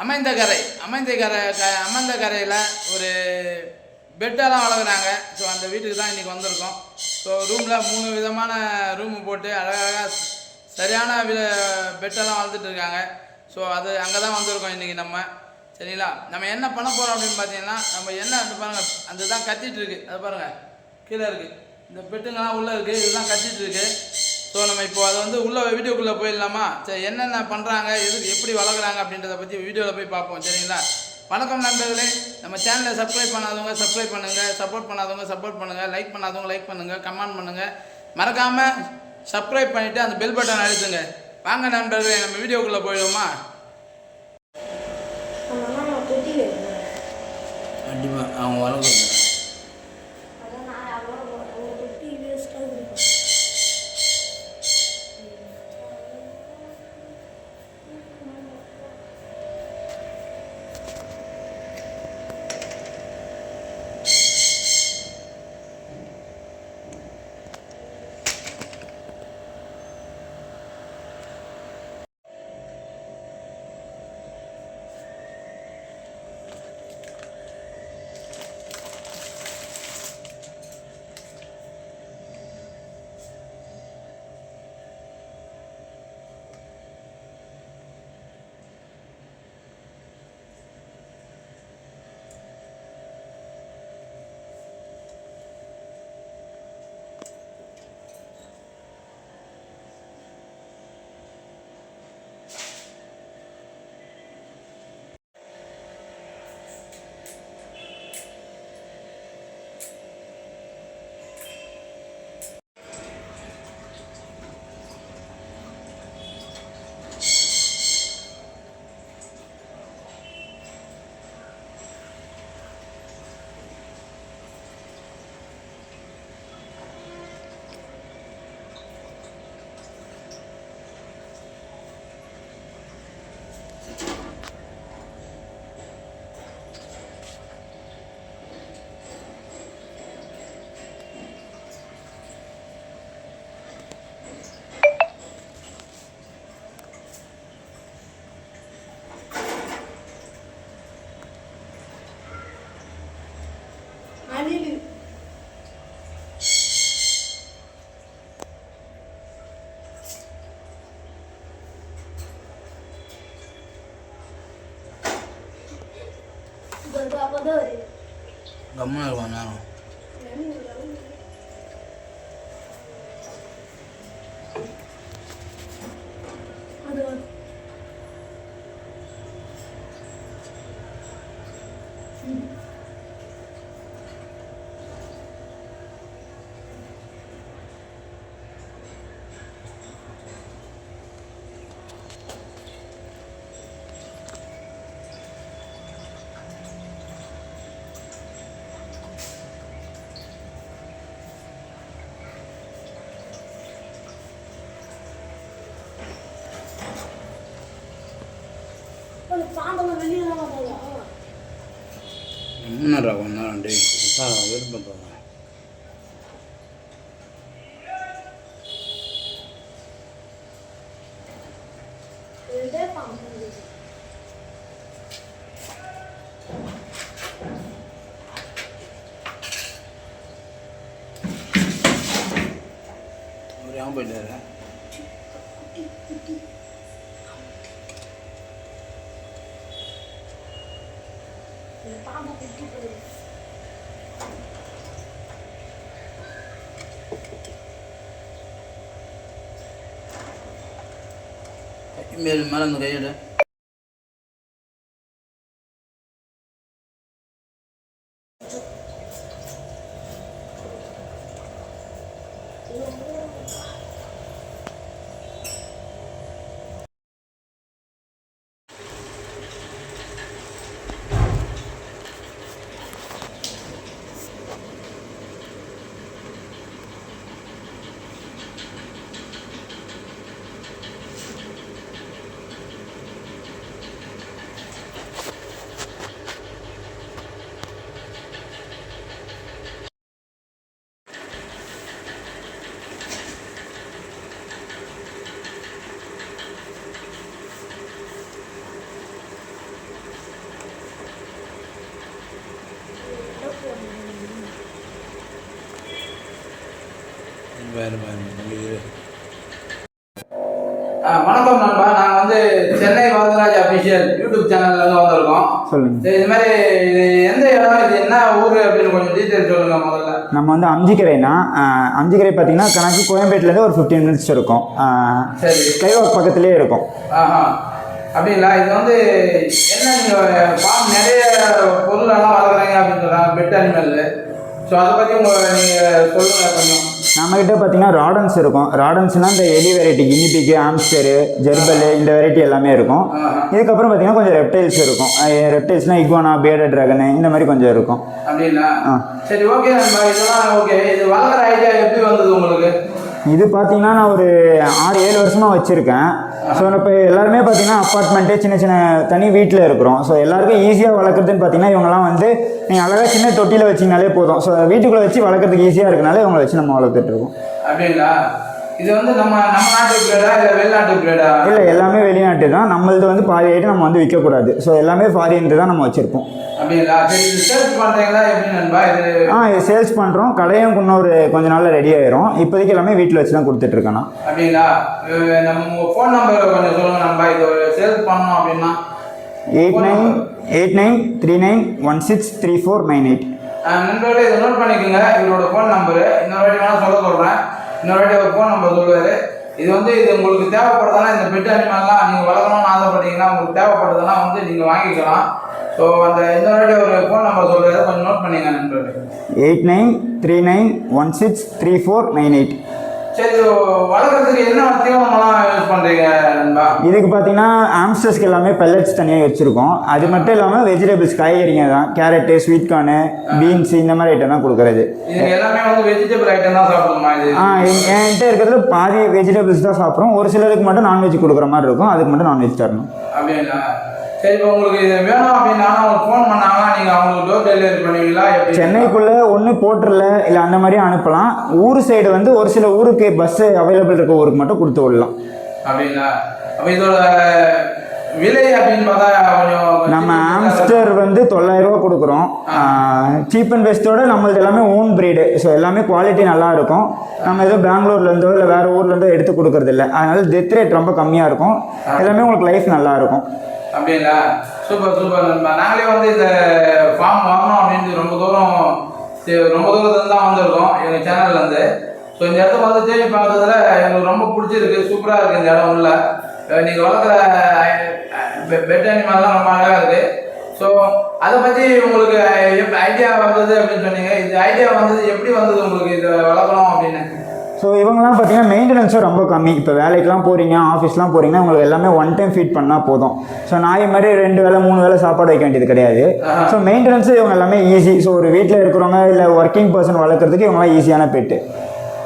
அமைந்த கரையில் ஒரு பெட்டெல்லாம் வளர்க்குறாங்க. ஸோ அந்த வீட்டுக்கு தான் இன்றைக்கி வந்திருக்கோம். ஸோ ரூமில் 3 விதமான ரூமு போட்டு அழகாக சரியான பெட்டெல்லாம் வளர்த்துட்டு இருக்காங்க. ஸோ அது அங்கே தான் வந்திருக்கோம் இன்றைக்கி நம்ம. சரிங்களா, நம்ம என்ன பண்ண போகிறோம் அப்படின்னு பார்த்தீங்கன்னா, நம்ம என்ன பாருங்கள், அந்த தான் கத்திட்டு இருக்குது, அது பாருங்கள் கீழே இருக்குது, இந்த பெட்டுங்கெல்லாம் உள்ளே இருக்குது, இதுதான் கத்திட்டு இருக்குது. ஸோ நம்ம இப்போ அதை வந்து உள்ள வீடியோக்குள்ளே போயிடலாமா? சரி, என்னென்ன பண்ணுறாங்க, எப்படி வளர்க்குறாங்க அப்படின்றத பற்றி வீடியோவில் போய் பார்ப்போம். சரிங்களா, வணக்கம் நண்பர்களே. நம்ம சேனலை சப்ஸ்கிரைப் பண்ணாதவங்க சப்ஸ்கிரைப் பண்ணுங்கள், சப்போர்ட் பண்ணாதவங்க சப்போர்ட் பண்ணுங்கள், லைக் பண்ணாதவங்க லைக் பண்ணுங்கள், கமெண்ட் பண்ணுங்கள், மறக்காமல் சப்ஸ்கிரைப் பண்ணிவிட்டு அந்த பெல் பட்டன் அழுத்துங்க. வாங்க நண்பர்களே, நம்ம வீடியோக்குள்ளே போயிடுவோமா? கண்டிப்பாக அவங்க வளர்க்குறாங்க. கம்மா இருக்கும் நேரம். என்னடா கொஞ்சம் விருப்பம் போயிட்டாரு. மேலே அந்த கையோட வணக்கம் நண்பா. நாங்கள் வந்து சென்னை வரதராஜ் அஃபிஷியல் யூடியூப் சேனல்லேருந்து வந்திருக்கோம். சொல்லுங்கள். இது மாதிரி இது எந்த இடம், இது என்ன ஊர் அப்படின்னு கொஞ்சம் டீட்டெயில் சொல்லுங்கள் முதல்ல. நம்ம வந்து அம்ஜிக்கரைனா, அம்ஜிக்கரை பார்த்தீங்கன்னா கணக்கு கோயம்பேட்டிலேருந்து ஒரு 15 மினிட்ஸ் இருக்கும். சரி, ஸ்கைவாக் பக்கத்துலேயே இருக்கும். அப்படிங்களா? இது வந்து என்ன, நீங்கள் ஃபார்ம் நிறைய பொருளெல்லாம் வளர்க்குறீங்க அப்படின்னு சொல்கிறாங்க, பெட் அனிமல். ஸோ அதை பற்றி நீங்கள் சொல்லுங்கள் கொஞ்சம். நம்மக்கிட்ட பார்த்தீங்கன்னா ராடன்ஸ் இருக்கும். ராடன்ஸ்னால் இந்த எலி வெரைட்டி, கினிபிக்கு, ஆம்ஸ்டரு, ஜெர்பல், இந்த வெரைட்டி எல்லாமே இருக்கும். இதுக்கப்புறம் பார்த்தீங்கன்னா கொஞ்சம் ரெப்டைல்ஸ் இருக்கும். ரெப்டைல்ஸ்னால் இக்வானா, பேர்டட் ட்ராகனு, இந்த மாதிரி கொஞ்சம் இருக்கும். அப்படிங்களா? சரி, ஓகே நண்பா. இதெல்லாம் ஓகே. இது வளர்க்குற ஐடியா எப்படி வந்தது உங்களுக்கு? இது பார்த்தீங்கன்னா நான் ஒரு 6-7 வருஷமாக வச்சுருக்கேன். ஸோ இப்போ எல்லாருமே பார்த்தீங்கன்னா அப்பார்ட்மெண்ட்டு, சின்ன சின்ன தனி வீட்டில் இருக்கிறோம். ஸோ எல்லாருக்கும் ஈஸியாக வளர்க்குறதுன்னு பார்த்தீங்கன்னா இவங்கெல்லாம் வந்து நீங்கள் அழகாக சின்ன தொட்டியில் வச்சிங்கனாலே போதும். ஸோ வீட்டுக்குள்ளே வச்சு வளர்க்குறதுக்கு ஈஸியாக இருக்கனால இவங்களை வச்சு நம்ம வளர்த்துட்ருக்கோம். அப்படிங்களா? இது வந்து நம்ம நாட்டு பிரீடா இல்லை வெளிநாட்டு பிரீடா? இல்லை, எல்லாமே வெளிநாட்டு தான். நம்மளது வந்து பாதி ஆகிட்டு நம்ம வந்து விற்கக்கூடாது. ஸோ எல்லாமே ஃபாரின் தான் நம்ம வச்சுருப்போம். அப்படிங்களா? இது சேல்ஸ் பண்ணுறீங்களா எப்படி நண்பா? இது சேல்ஸ் பண்ணுறோம். கடையும் இன்னொரு கொஞ்ச நாளில் ரெடி ஆயிரும். இப்போதைக்கு எல்லாமே வீட்டில் வச்சு தான் கொடுத்துட்ருக்கேண்ணா. அப்படிங்களா? நம்ம ஃபோன் நம்பர் கொஞ்சம் சொல்லுங்கள் நண்பா. இது சேல்ஸ் பண்ணணும் அப்படின்னா 8939163498. நண்பர்களே, இதை நோட் பண்ணிக்கோங்க. இவரோட ஃபோன் நம்பரு இன்னொரு வாட்டி வேணால் சொல்ல சொல்கிறேன். இன்னொரு வாட்டி ஒரு ஃபோன் நம்பர் சொல்லுவார். இது உங்களுக்கு தேவைப்படுறதுனா, இந்த பெட் அனிமல்லாம் நீங்கள் வளர்க்கணும்னு ஆசைப்பட்டீங்கன்னா, உங்களுக்கு தேவைப்படுறதுனா வந்து நீங்கள் வாங்கிக்கலாம். ஸோ அந்த இன்னொரு வாட்டி ஒரு ஃபோன் நம்பர் சொல்லுவார், கொஞ்சம் நோட் பண்ணிங்க நண்பர்களே. 8939163498. சரி, வளர்க்குறதுக்கு என்ன தீவனமெல்லாம் யூஸ் பண்ணுறீங்க நண்பா? இதுக்கு பார்த்தீங்கன்னா ஆம்ஸ்டர்ஸ்க்கு எல்லாமே பெல்லட்ஸ் தனியாக வச்சுருக்கோம். அது மட்டும் இல்லாமல் வெஜிடபிள்ஸ், காய்கறிங்க தான், கேரட்டு, ஸ்வீட் கார்னு, பீன்ஸ், இந்த மாதிரி ஐட்டம் தான் கொடுக்குறது. இது எல்லாமே வந்து வெஜிடபிள் ஐட்டம் தான் சாப்பிடுமா? இது என்கிட்ட இருக்கிறதுல பாதி வெஜிடபிள்ஸ் தான் சாப்பிட்றோம். ஒரு சிலருக்கு மட்டும் நான்வெஜ் கொடுக்குற மாதிரி இருக்கும். அதுக்கு மட்டும் நான்வெஜ் தரணும். அப்படிங்களா? சரி, இப்போ உங்களுக்கு இது வேணும் அப்படின்னா உங்களுக்கு ஃபோன் பண்ணாங்கன்னா நீங்கள் அவங்களுக்கு டோர் டெலிவரி பண்ணுவீங்களா? சென்னைக்குள்ளே ஒன்று போர்ட்டரில் இல்லை அந்த மாதிரி அனுப்பலாம். ஊர் சைடு வந்து ஒரு சில ஊருக்கு பஸ்ஸு அவைலபிள் இருக்க ஊருக்கு மட்டும் கொடுத்து விடலாம். அப்படிங்களா? அப்போ இதோட விலை அப்படின்னு பார்த்தா கொஞ்சம் நம்ம ஆம்ஸ்டர் வந்து 900 ரூபா கொடுக்குறோம். சீப் அண்ட் பெஸ்ட்டோட நம்மளது எல்லாமே ஓன் ப்ரீடு. ஸோ எல்லாமே குவாலிட்டி நல்லா இருக்கும். நம்ம ஏதோ பெங்களூர்லேருந்தோ இல்லை வேறு ஊர்லேருந்தோ எடுத்து கொடுக்குறது இல்லை. அதனால டெத் ரேட் ரொம்ப கம்மியாக இருக்கும். எல்லாமே உங்களுக்கு லைஃப் நல்லாயிருக்கும். அப்படிங்களா? சூப்பர் சூப்பர் நண்பா. நாங்களே வந்து இந்த ஃபார்ம் வாங்கணும் அப்படின்னு ரொம்ப தூரத்துலேருந்து தான் வந்திருக்கோம் எங்கள் சேனல்லேருந்து. ஸோ இந்த இடத்துக்கு வந்து தேடி பார்த்ததுல எனக்கு ரொம்ப பிடிச்சிருக்கு. சூப்பராக இருக்குது இந்த இடம். உள்ள நீங்கள் வளர்க்குற பெட் அனிமல்லாம் ரொம்ப அழகாக இருக்குது. ஸோ அதை பற்றி உங்களுக்கு ஐடியா வந்தது அப்படின்னு சொன்னீங்க. இது ஐடியா வந்தது எப்படி வந்தது உங்களுக்கு, இதை வளர்க்கணும் அப்படின்னு? ஸோ இவங்கெல்லாம் பார்த்தீங்கன்னா மெயின்டெனன்ஸும் ரொம்ப கம்மி. இப்போ வேலைக்கெலாம் போகிறீங்க, ஆஃபீஸ்லாம் போகிறீங்கன்னா உங்களுக்கு எல்லாமே ஒன் டைம் ஃபீட் பண்ணால் போதும். ஸோ நாய் மாதிரி 2 வேளை 3 வேளை சாப்பாடு வைக்க வேண்டியது கிடையாது. ஸோ மெயின்டெனன்ஸு இவங்க எல்லாமே ஈஸி. ஸோ ஒரு வீட்டில் இருக்கிறவங்க இல்லை ஒர்க்கிங் பர்சன் வளர்க்குறதுக்கு இவங்களாம் ஈஸியான பெட்டு.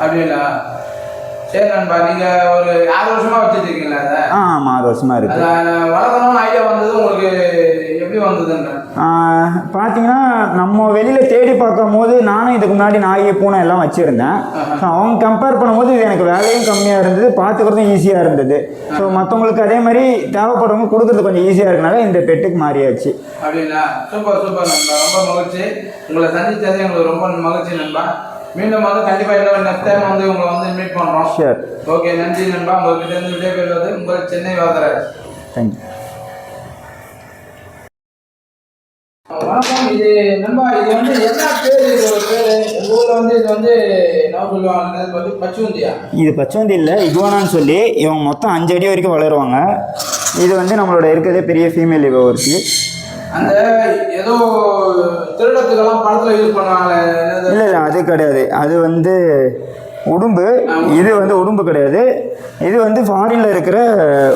அப்படிங்களா? சரி நண்பா, நீங்கள் ஒரு 6 வருஷமாக வச்சுருக்கீங்களா அதை? ஆமாம், 6 வருஷமாக இருக்குது. வளர்க்கணும்னு ஐடியா வந்தது உங்களுக்கு எப்படி வந்ததுங்க? பார்த்தீங்கன்னா நம்ம வெளியில் தேடி பார்க்கும் போது நானும் இதுக்கு முன்னாடி நாய், பூனை எல்லாம் வச்சுருந்தேன். ஸோ அவங்க கம்பேர் பண்ணும்போது இது எனக்கு வேலையும் கம்மியாக இருந்தது, பார்த்துக்கிறதும் ஈஸியாக இருந்தது. ஸோ மற்றவங்களுக்கு அதே மாதிரி தேவைப்படுறவங்க கொடுக்குறது கொஞ்சம் ஈஸியாக இருக்கனால இந்த பெட்டுக்கு மாறியாச்சு. அப்படிங்களா? சூப்பர் சூப்பர் நண்பா. ரொம்ப மகிழ்ச்சி உங்களை சந்தித்தது. எங்களுக்கு ரொம்ப மகிழ்ச்சி நண்பா. மீண்டும் வந்து கண்டிப்பாக இன்னொரு நெக்ஸ்ட் டைம் வந்து உங்களை வந்து மீட் பண்ணுறோம். ஷூர். ஓகே, நன்றி நண்பா. உங்கள்கிட்ட இருந்து விடைபெறுவது உங்கள் சென்னை வரதராஜ். தேங்க்யூ. வணக்கம். இது நண்பா, இது வந்து என்ன பேர்? இது ஒரு பேர் எங்கள் ஊரில் வந்து இது வந்து என்ன சொல்லுவாங்க, பச்சுவந்தியா? இது பச்சுவந்தி இல்லை, இகுவானான்னு சொல்லி இவங்க மொத்தம் 5 அடி வரைக்கும் வளருவாங்க. இது வந்து நம்மளோட இருக்கிறதே பெரிய ஃபீமேல் இவ ஒருத்தி. அந்த ஏதோ திருடத்துக்கெல்லாம் படத்தில் யூஸ் பண்ணுவாங்களே? இல்லை இல்லை, அது கிடையாது. அது வந்து உடும்பு. இது வந்து உடும்பு கிடையாது. இது வந்து ஃபாரினில் இருக்கிற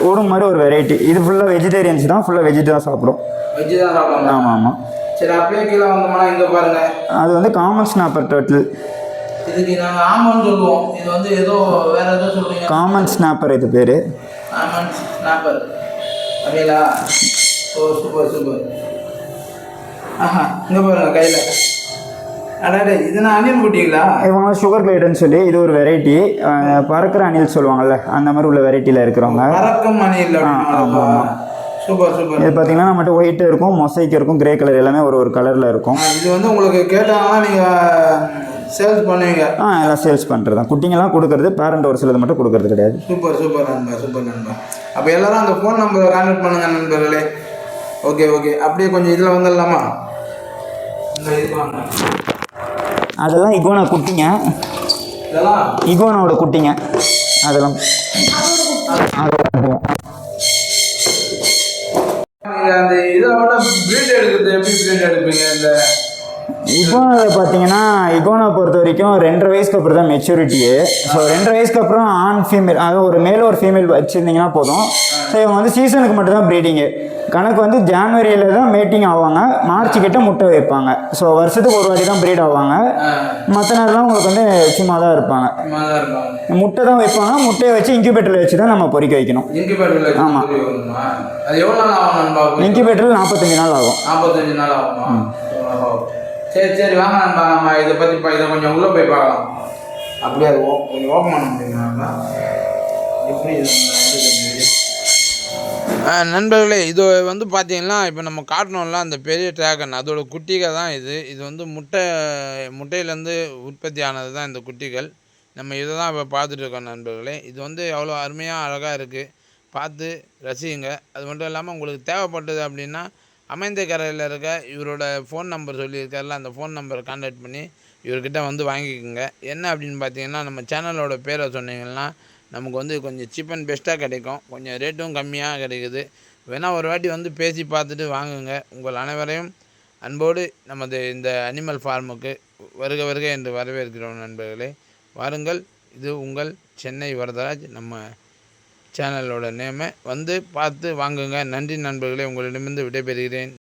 உடும்பு மாதிரி ஒரு வெரைட்டி. இது ஃபுல்லாக வெஜிடேரியன்ஸ் தான், ஃபுல்லாக வெஜிட் தான் சாப்பிடும். வெஜ்ஜு தான் சாப்பிடுவாங்க? ஆமாம் ஆமாம். சரி, அப்படியே கீழே வந்தோம்னா இங்கே பாருங்கள். அது வந்து காமன் ஸ்னாப்பர் டர்ட்டில். இதுக்கு நாங்கள் ஆமான்னு சொல்லுவோம். இது வந்து ஏதோ வேறு ஏதோ சொல்லுவீங்க. காமன் ஸ்னாப்பர் இது பேர். Common snapper. அப்படிங்களா? ஓ, சூப்பர் சூப்பர். ஆஹா, இங்கே பாருங்க கையில். அடாடே, இது நான் அணில் குட்டிங்களா? இவங்க சுகர் கிளைடுன்னு சொல்லி இது ஒரு வெரைட்டி. பறக்கிற அணில் சொல்லுவாங்கள்ல, அந்த மாதிரி உள்ள வெரைட்டியில் இருக்கிறவங்க. பறக்கும் அணில். ஆமாம் ஆமாம். Super super. இது பார்த்தீங்கன்னா நம்மகிட்ட ஒயிட் இருக்கும், மொசைக் இருக்கும், கிரே கலர், எல்லாமே ஒரு கலரில் இருக்கும். இது வந்து உங்களுக்கு கேட்டாங்கன்னா நீங்கள் சேல்ஸ் பண்ணுவீங்க? எல்லாம் சேல்ஸ் பண்ணுறது தான். குட்டிங்கெல்லாம் கொடுக்குறது, பேரண்ட் ஒரு சிலது மட்டும் கொடுக்குறது கிடையாது. சூப்பர் சூப்பர் நண்பா, சூப்பர் நண்பா. அப்போ எல்லாரும் அந்த ஃபோன் நம்பரை கான்டாக்ட் பண்ணுங்க நண்பர்களே. ஓகே ஓகே, அப்படியே கொஞ்சம் இதில் வந்துடலாமா? இந்த இது வாங்க. அதெல்லாம் இகோனா குட்டிங்க, இதெல்லாம் இகோனாவோட குட்டிங்க அதெல்லாம். நீங்கள் அந்த இதில் மட்டும் ப்ரீட் எடுக்கிறது எப்படி ப்ரீட் எடுப்பீங்க? இந்த இகோனாவில் பார்த்தீங்கன்னா, இகோனா பொறுத்த வரைக்கும் 2.5 வயசுக்கு அப்புறம் தான் மெச்சூரிட்டியே. ஸோ 2.5 வயசுக்கு அப்புறம் ஆண் ஃபீமேல், அதாவது ஒரு மேல் ஒரு ஃபீமேல் வச்சுருந்தீங்கன்னா போதும். ஸோ இவங்க வந்து சீசனுக்கு மட்டும் தான் ப்ரீடிங்கு. கணக்கு வந்து ஜான்வரியில் தான் மேட்டிங் ஆவாங்க, மார்ச் கிட்ட முட்டை வைப்பாங்க. ஸோ வருஷத்துக்கு ஒரு வாட்டி தான் ப்ரீட் ஆவாங்க. மற்ற நேரம்லாம் உங்களுக்கு வந்து சும்மா தான் இருப்பாங்க. முட்டை தான் வைப்பாங்க. முட்டையை வச்சு இன்குபேட்டரில் வச்சு தான் நம்ம பொறிக்க வைக்கணும். இன்குபேட்டரில்? ஆமாம். அது எவ்வளோ நாள் ஆகும்? இன்குபேட்டரில் 45 நாள் ஆகும். 45 நாள் ஆகும். சரி சரி, வாங்க நண்பா, நம்ம இதை பற்றி இதை கொஞ்சம் உள்ளே போய் பார்க்கலாம். அப்படியே அது கொஞ்சம் ஓப்பன் பண்ண முடியுமா? எப்படி நண்பர்களே, இது வந்து பார்த்தீங்கன்னா இப்போ நம்ம காட்டணும்ல அந்த பெரிய டிராகன், அதோட குட்டிகள் தான் இது. இது வந்து முட்டையிலேருந்து உற்பத்தி ஆனது தான் இந்த குட்டிகள். நம்ம இதை தான் இப்போ பார்த்துட்ருக்கோம் நண்பர்களே. இது வந்து எவ்வளோ அருமையாக அழகாக இருக்குது, பார்த்து ரசிங்க. அது மட்டும் இல்லாமல் உங்களுக்கு தேவைப்பட்டது அப்படின்னா அமைந்தகரையில் இருக்க இவரோட ஃபோன் நம்பர் சொல்லியிருக்காருல, அந்த ஃபோன் நம்பரை கான்டாக்ட் பண்ணி இவர்கிட்ட வந்து வாங்கிக்கோங்க. என்ன அப்படின்னு பார்த்தீங்கன்னா, நம்ம சேனலோட பேரை சொன்னீங்கன்னா நமக்கு வந்து கொஞ்சம் சீப் அண்ட் பெஸ்ட்டாக கிடைக்கும், கொஞ்சம் ரேட்டும் கம்மியாக கிடைக்குது. வேணால் ஒரு வாட்டி வந்து பேசி பார்த்துட்டு வாங்குங்க. உங்கள் அனைவரையும் அன்போடு நமது இந்த அனிமல் ஃபார்முக்கு வருக வருக என்று வரவேற்கிறோம் நண்பர்களே. வாருங்கள், இது உங்கள் சென்னை வரதராஜ். நம்ம சேனலோட நேமை வந்து பார்த்து வாங்குங்க. நன்றி நண்பர்களே, உங்களிடமிருந்து விடைபெறுகிறேன்.